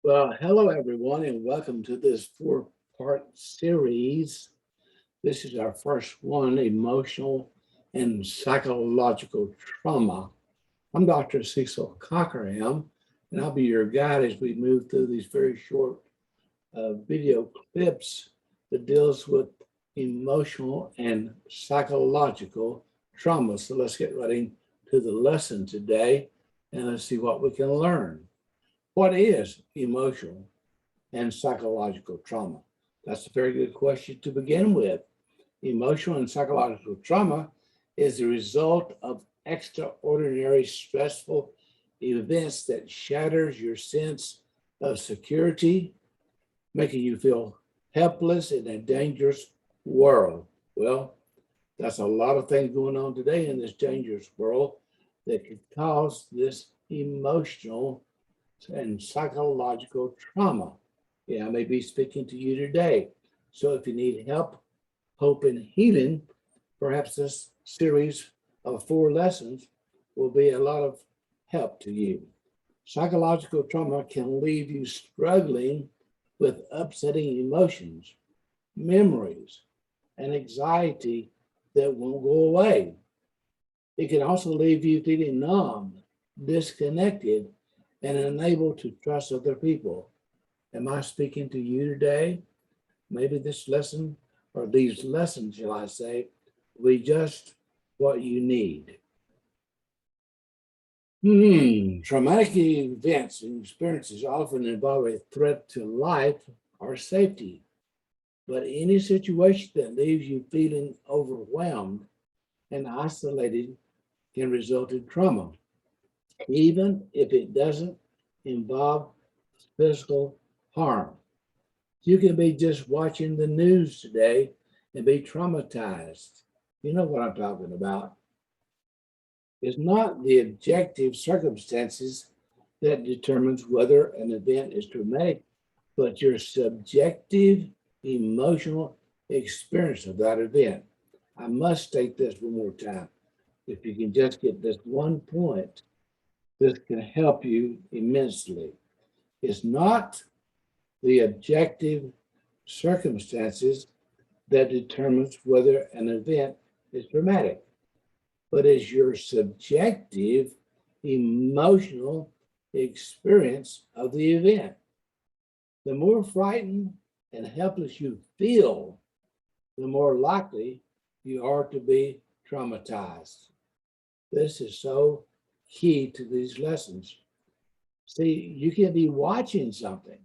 Well, hello everyone, and welcome to this four-part series. This is our first one, emotional and psychological trauma. I'm Dr. Cecil Cockerham, and I'll be your guide as we move through these very short video clips that deals with emotional and psychological trauma. So let's get right into the lesson today, and let's see what we can learn. What is emotional and psychological trauma? That's a very good question to begin with. Emotional and psychological trauma is the result of extraordinary stressful events that shatters your sense of security, making you feel helpless in a dangerous world. Well, that's a lot of things going on today in this dangerous world that could cause this emotional and psychological trauma. Yeah, I may be speaking to you today. So if you need help, hope, and healing, perhaps this series of 4 lessons will be a lot of help to you. Psychological trauma can leave you struggling with upsetting emotions, memories, and anxiety that won't go away. It can also leave you feeling numb, disconnected, and unable to trust other people. Am I speaking to you today? Maybe this lesson, or these lessons, shall I say, will be just what you need. Traumatic events and experiences often involve a threat to life or safety, but any situation that leaves you feeling overwhelmed and isolated can result in trauma, even if it doesn't involve physical harm. You can be just watching the news today and be traumatized. You know what I'm talking about. It's not the objective circumstances that determines whether an event is traumatic, but your subjective emotional experience of that event. I must state this one more time. If you can just get this one point, this can help you immensely. It's not the objective circumstances that determines whether an event is traumatic, but is your subjective emotional experience of the event. The more frightened and helpless you feel, the more likely you are to be traumatized. This is so key to these lessons. See, you can be watching something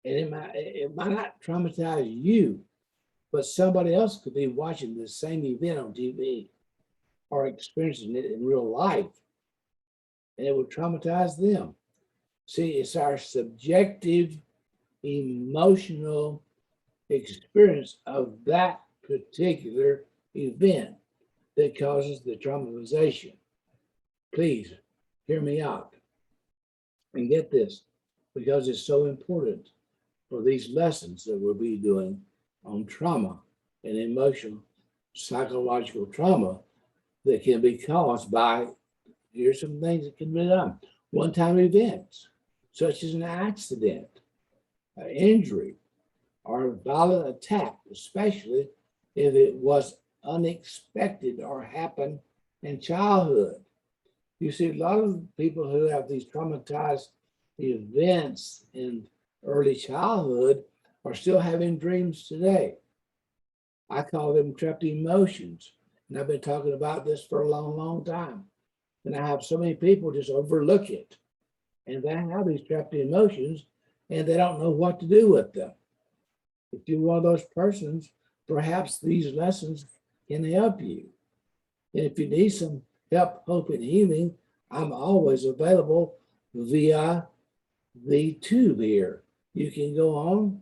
and it might not traumatize you, but somebody else could be watching the same event on TV or experiencing it in real life, and it will traumatize them. See, it's our subjective emotional experience of that particular event that causes the traumatization. Please hear me out and get this, because it's so important for these lessons that we'll be doing on trauma and emotional psychological trauma that can be caused by, here's some things that can be done. One-time events, such as an accident, an injury, or a violent attack, especially if it was unexpected or happened in childhood. You see, a lot of people who have these traumatized events in early childhood are still having dreams today. I call them trapped emotions. And I've been talking about this for a long, long time. And I have so many people just overlook it. And they have these trapped emotions and they don't know what to do with them. If you're one of those persons, perhaps these lessons can help you. And if you need some help, hope, and healing, I'm always available via the tube here. You can go on,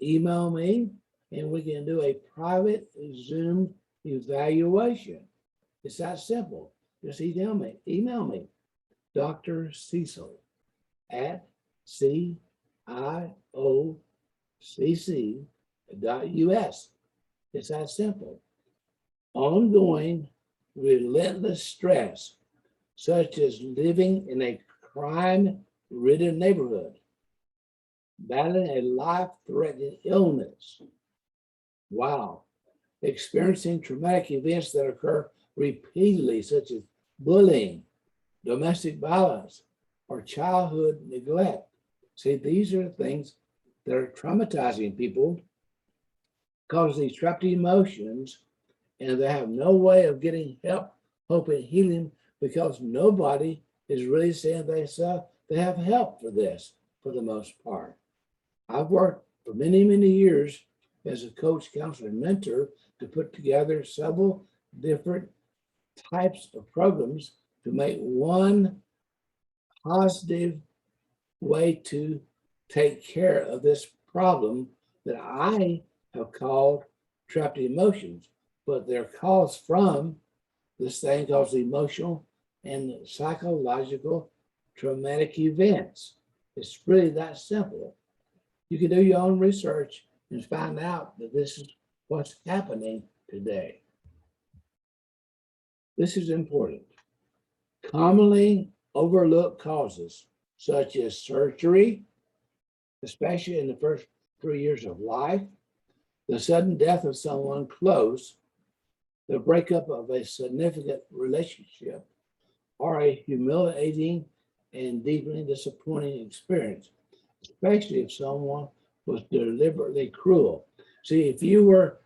email me, and we can do a private Zoom evaluation. It's that simple. Just email me, Dr. Cecil at CIOCC.us. It's that simple. Ongoing, relentless stress, such as living in a crime-ridden neighborhood, battling a life-threatening illness. Wow. Experiencing traumatic events that occur repeatedly, such as bullying, domestic violence, or childhood neglect. See, these are things that are traumatizing people, cause these trapped emotions, and they have no way of getting help, hope, and healing because nobody is really saying they have help for this for the most part. I've worked for many, many years as a coach, counselor, and mentor to put together several different types of programs to make one positive way to take care of this problem that I have called trapped emotions, but they're caused from this thing called emotional and psychological traumatic events. It's really that simple. You can do your own research and find out that this is what's happening today. This is important. Commonly overlooked causes, such as surgery, especially in the first 3 years of life, the sudden death of someone close, the breakup of a significant relationship, or a humiliating and deeply disappointing experience, especially if someone was deliberately cruel. See, if you were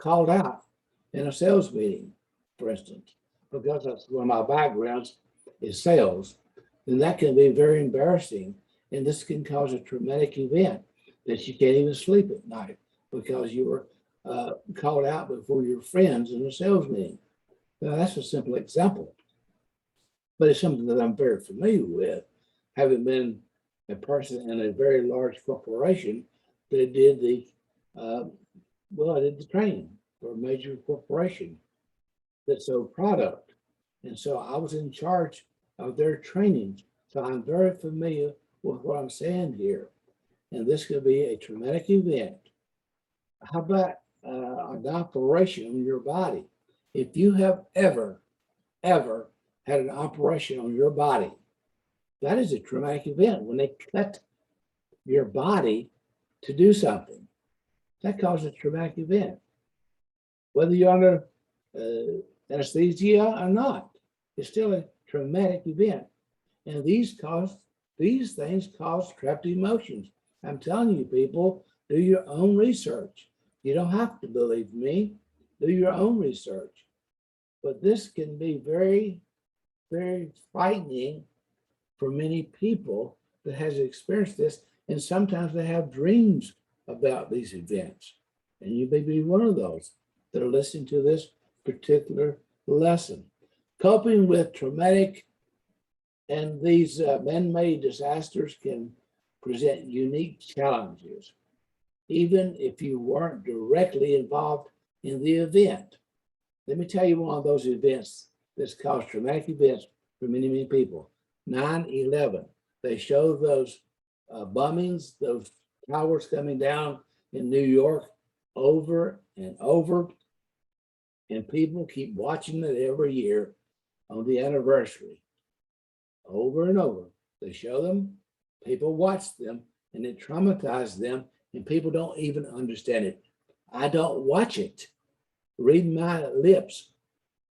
called out in a sales meeting, for instance, because that's one of my backgrounds is sales, then that can be very embarrassing. And this can cause a traumatic event that you can't even sleep at night because you were called out before your friends in a sales meeting. Now, that's a simple example, but it's something that I'm very familiar with, having been a person in a very large corporation that did I did the training for a major corporation that sold product. And so I was in charge of their trainings. So I'm very familiar with what I'm saying here. And this could be a traumatic event. How about an operation on your body? If you have ever had an operation on your body, that is a traumatic event. When they cut your body to do something, that causes a traumatic event. Whether you're under anesthesia or not, it's still a traumatic event. And these things cause trapped emotions. I'm telling you, people, do your own research. You don't have to believe me. Do your own research. But this can be very, very frightening for many people that has experienced this. And sometimes they have dreams about these events. And you may be one of those that are listening to this particular lesson. Coping with traumatic and these man-made disasters can present unique challenges, even if you weren't directly involved in the event. Let me tell you one of those events that's caused traumatic events for many, many people. 9/11. They show those bombings, those towers coming down in New York over and over. And people keep watching it every year on the anniversary. Over and over. They show them, people watch them, and it traumatizes them, and people don't even understand it. I don't watch it. Read my lips.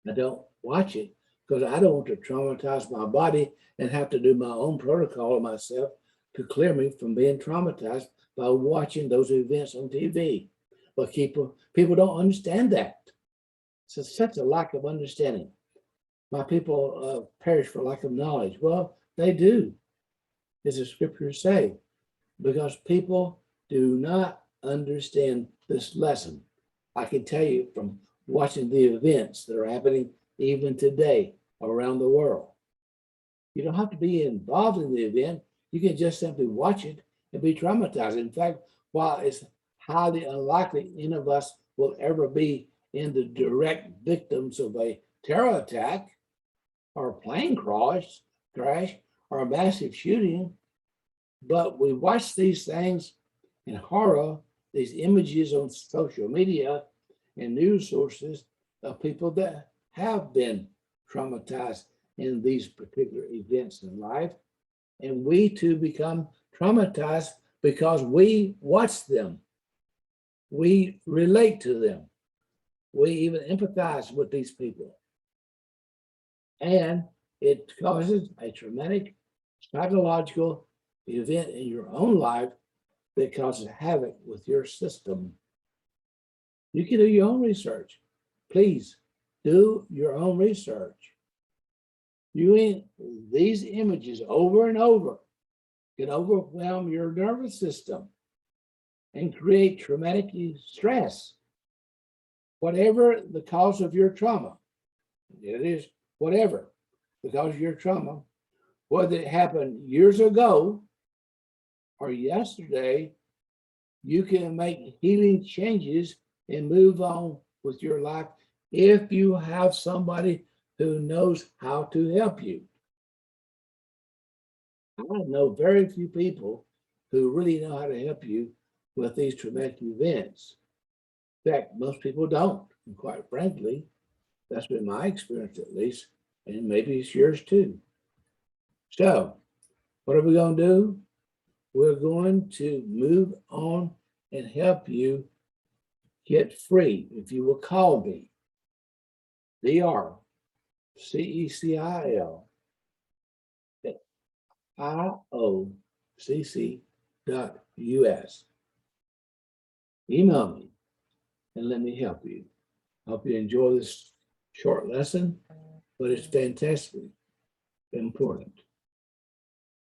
I don't watch it because I don't want to traumatize my body and have to do my own protocol on myself to clear me from being traumatized by watching those events on TV. But people don't understand that. So such a lack of understanding. My people perish for lack of knowledge. Well, they do, as the scriptures say, because people do not understand this lesson. I can tell you from watching the events that are happening even today around the world. You don't have to be involved in the event. You can just simply watch it and be traumatized. In fact, while it's highly unlikely any of us will ever be in the direct victims of a terror attack or a plane crash or a massive shooting, but we watch these things in horror, these images on social media and news sources of people that have been traumatized in these particular events in life. And we too become traumatized because we watch them. We relate to them. We even empathize with these people. And it causes a traumatic psychological event in your own life that causes havoc with your system. You can do your own research. Please do your own research. These images over and over can overwhelm your nervous system and create traumatic stress. Whatever the cause of your trauma, it is whatever the cause of your trauma, whether it happened years ago or yesterday, you can make healing changes and move on with your life if you have somebody who knows how to help you. I know very few people who really know how to help you with these traumatic events. In fact, most people don't. And quite frankly, that's been my experience at least, and maybe it's yours too. So, what are we going to do? We're going to move on and help you get free. If you will call me, DrCecil at IOCC.us. Email me and let me help you. Hope you enjoy this short lesson, but it's fantastically important.